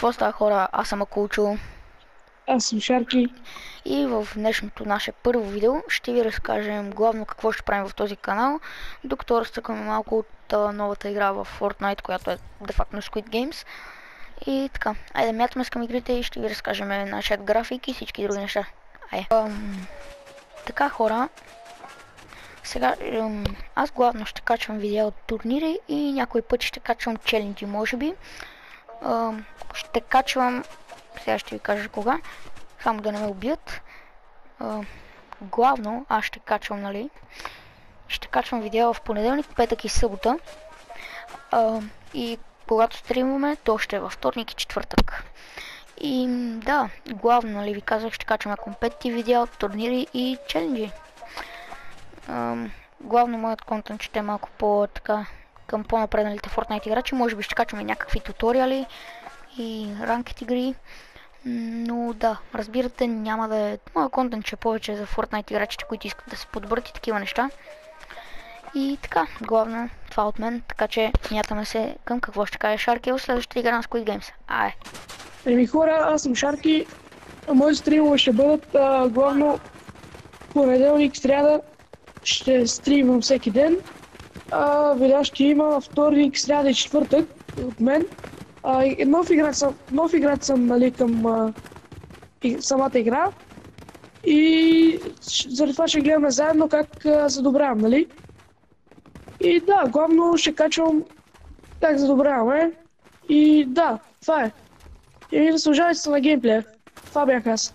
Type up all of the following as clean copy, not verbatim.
Какво става, хора? Аз съм Акулчо Аз съм Шарки. и в днешното наше първо видео ще ви разкажем главно какво ще правим в този канал, докато разцъкаме малко от новата игра в Fortnite, която е де-факто Squid Games. И така, айде мятаме към игрите и ще ви разкажем нашия график и всички други неща. Айде. Така, хора, сега аз главно ще качвам видеа от турнири и някой път ще качвам челенджи, може би. Ще качвам, сега ще ви кажа кога, само да не ме убият. Главно аз ще качвам, нали, ще качвам видео в понеделник, петък и събота. И когато стримваме, то ще е във вторник и четвъртък. И да, главно, нали, ви казах, ще качваме компетитив видео, турнири и челенджи. Главно моят контент ще е малко по-така към по-напредналите Fortnite играчи. Може би ще качваме някакви туториали и ранкет игри. Но да, разбирате, няма да е... Моят контент ще е повече за Fortnite играчите, които искат да се подбърят и такива неща. И така, главно това от мен, така че смятаме се към какво ще каже Шарки в следващата игра на Squid Games. Ай! Еми хора, аз съм Шарки. Моите стримове ще бъдат главно понеделник, сряда. Ще стримвам всеки ден. Видео ще има вторник, сряда и четвъртък от мен. Нов играч съм, нали, към самата игра. И заради това ще гледаме заедно как задобрявам, нали? И да, главно ще качвам как задобряваме. И да, това е. И заслужавайте се на геймплея. Това бях аз.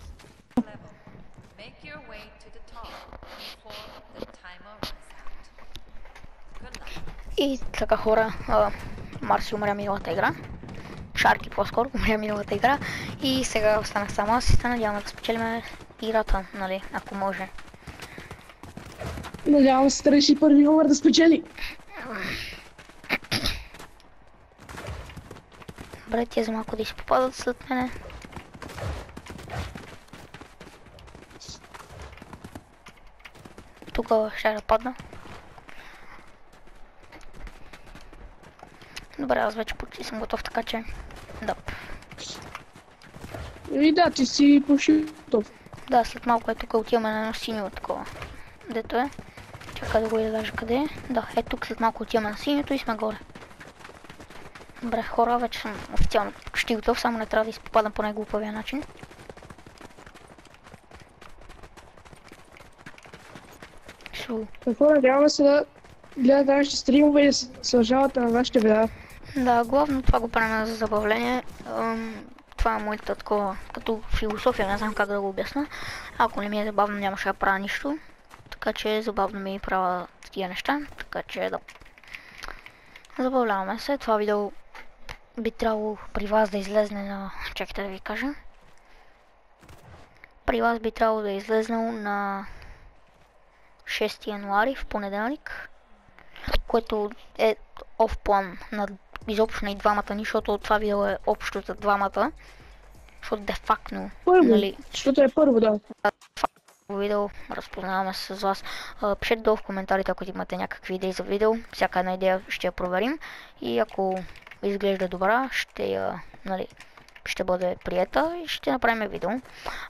И така, хора, Марси умря миналата игра. Шарки по-скоро умря миналата игра. И сега останах само аз и се надявам да спечелим играта, нали, ако може. Надявам се 31 номер да спечели. Добре, тия за малко да си попадат след мене. Тук ще да падна. Добре, аз вече почти съм готов, така че... Да. И да, ти си почти готов. Да, след малко е тук отиваме на едно синьо такова. Дето е? Чакай да го видя даже къде е. Да, е тук след малко отиваме на синьото и сме горе. Добре, хора, вече съм официално почти готов, само не трябва да изпопадам по най-глупавия начин. Какво, надяваме се да гледате нашите стримове и да се съжалвате на нашите видеа. Да, главно това го правим за забавление. Това е моята такова, като философия, не знам как да го обясна. Ако не ми е забавно, нямаше да правя нищо. Така че забавно ми правя тия неща, така че да. Забавляваме се. Това видео би трябвало при вас да излезне на... Чакайте да ви кажа. При вас би трябвало да е излезнал на 6 януари в понеделник, което е оф план на изобщо на и двамата ни, защото това видео е общо за двамата. Защото де-фактно, нали... Защото е първо, да. Видео, разпознаваме се с вас. Пишете долу в коментарите, ако имате някакви идеи за видео. Всяка една идея ще я проверим. И ако изглежда добра, ще бъде приета и ще направим видео.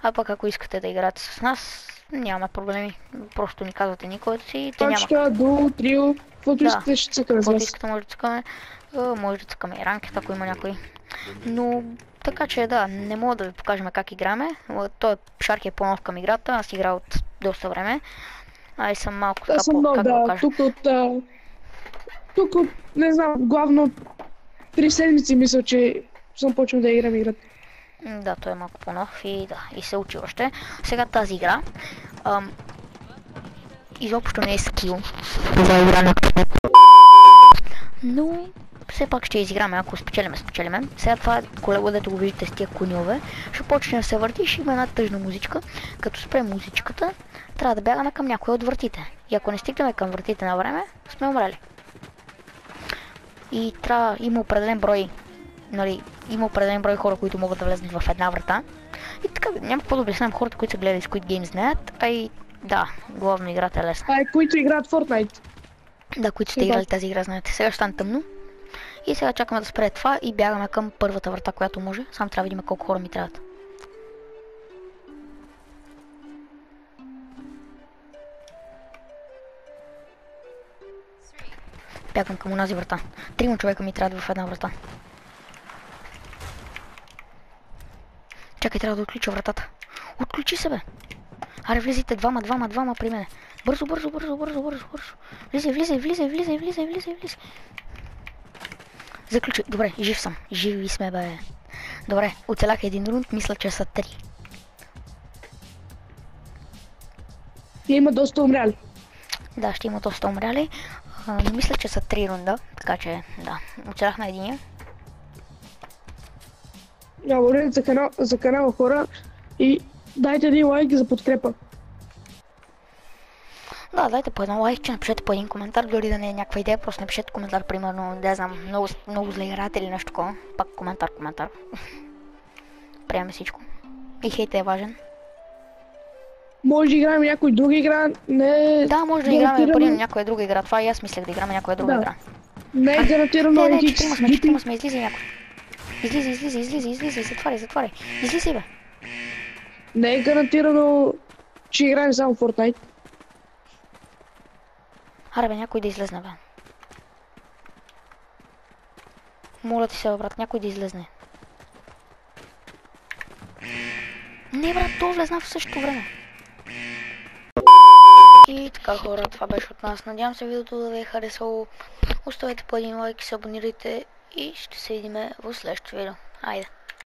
А пък ако искате да играете с нас, нямаме проблеми. Просто ни казвате никоето си и те няма. Точка, дуо, трио, каквото искате ще цъкаме с вас. Каквото искате може да цъкаме. Може да цъкаме и ранкет, ако има някой. Но така че да, не мога да ви покажем как играме. Той Шарки е по-нов към играта, аз играя от доста време. Ай съм малко така как да го кажа. Тук от, не знам, главно 3 седмици мисля, че съм почнал да играм играта. Да, той е малко по-нов и да, и се учи още. Сега тази игра изобщо не е скил. Това игра на... Но все пак ще изиграме, ако спечелиме. Сега това колело, дето го виждате с тия коньове, ще почне да се върти и ще има една тъжна музичка. Като спре музичката, трябва да бягаме към някои от вратите. И ако не стигнем към вратите на време, сме умрели. И трябва, има определен брой, нали, има определен брой хора, които могат да влезнат в една врата. И така, няма какво да обяснявам, хората, които са гледали Squid Games знаят, а и да, главно играта е лесна. Които играят Fortnite. Да, които сте играли тази игра, знаете. Сега ще стане тъмно. И сега чакаме да спре това и бягаме към първата врата, която може. Само трябва да видим колко хора ми трябват. Бягам към онази врата. 3 човека ми трябват в една врата. Чакай, трябва да отключа вратата. Отключи се, бе! Аре, влизайте двама при мене. Бързо. Влизай. Заключи. Добре, жив съм. Живи сме, бе. Добре, оцелях един рунд, мисля, че са 3. И има доста умряли. Да, ще има доста умряли. Но мисля, че са 3 рунда, така че да, оцелях на единия. Добре, за канала хора и дайте един лайк за подкрепа. Да, дайте по едно лайкче, напишете по един коментар, дори да не е някаква идея, просто напишете коментар, примерно, да знам, много зле играете или нещо такова. Пак коментар. Приемаме всичко. И хейт е важен. Може да играем някой друга игра, не... Да, може да играме преди някоя друга игра, това и аз мислех да играме някоя друга игра. Не е гарантирано Не, четирима сме, излизай някой. Излизай, затваряй. Излизай, бе. Не е гарантирано, че играем само Fortnite. Аре, бе, някой да излезне, бе. Моля ти се, бе, брат, някой да излезне. Не, брат, то влезна в същото време. И така, хора, това беше от нас. Надявам се видеото да ви е харесало. Оставете по един лайк, се абонирайте и ще се видим в следващото видео. Айде!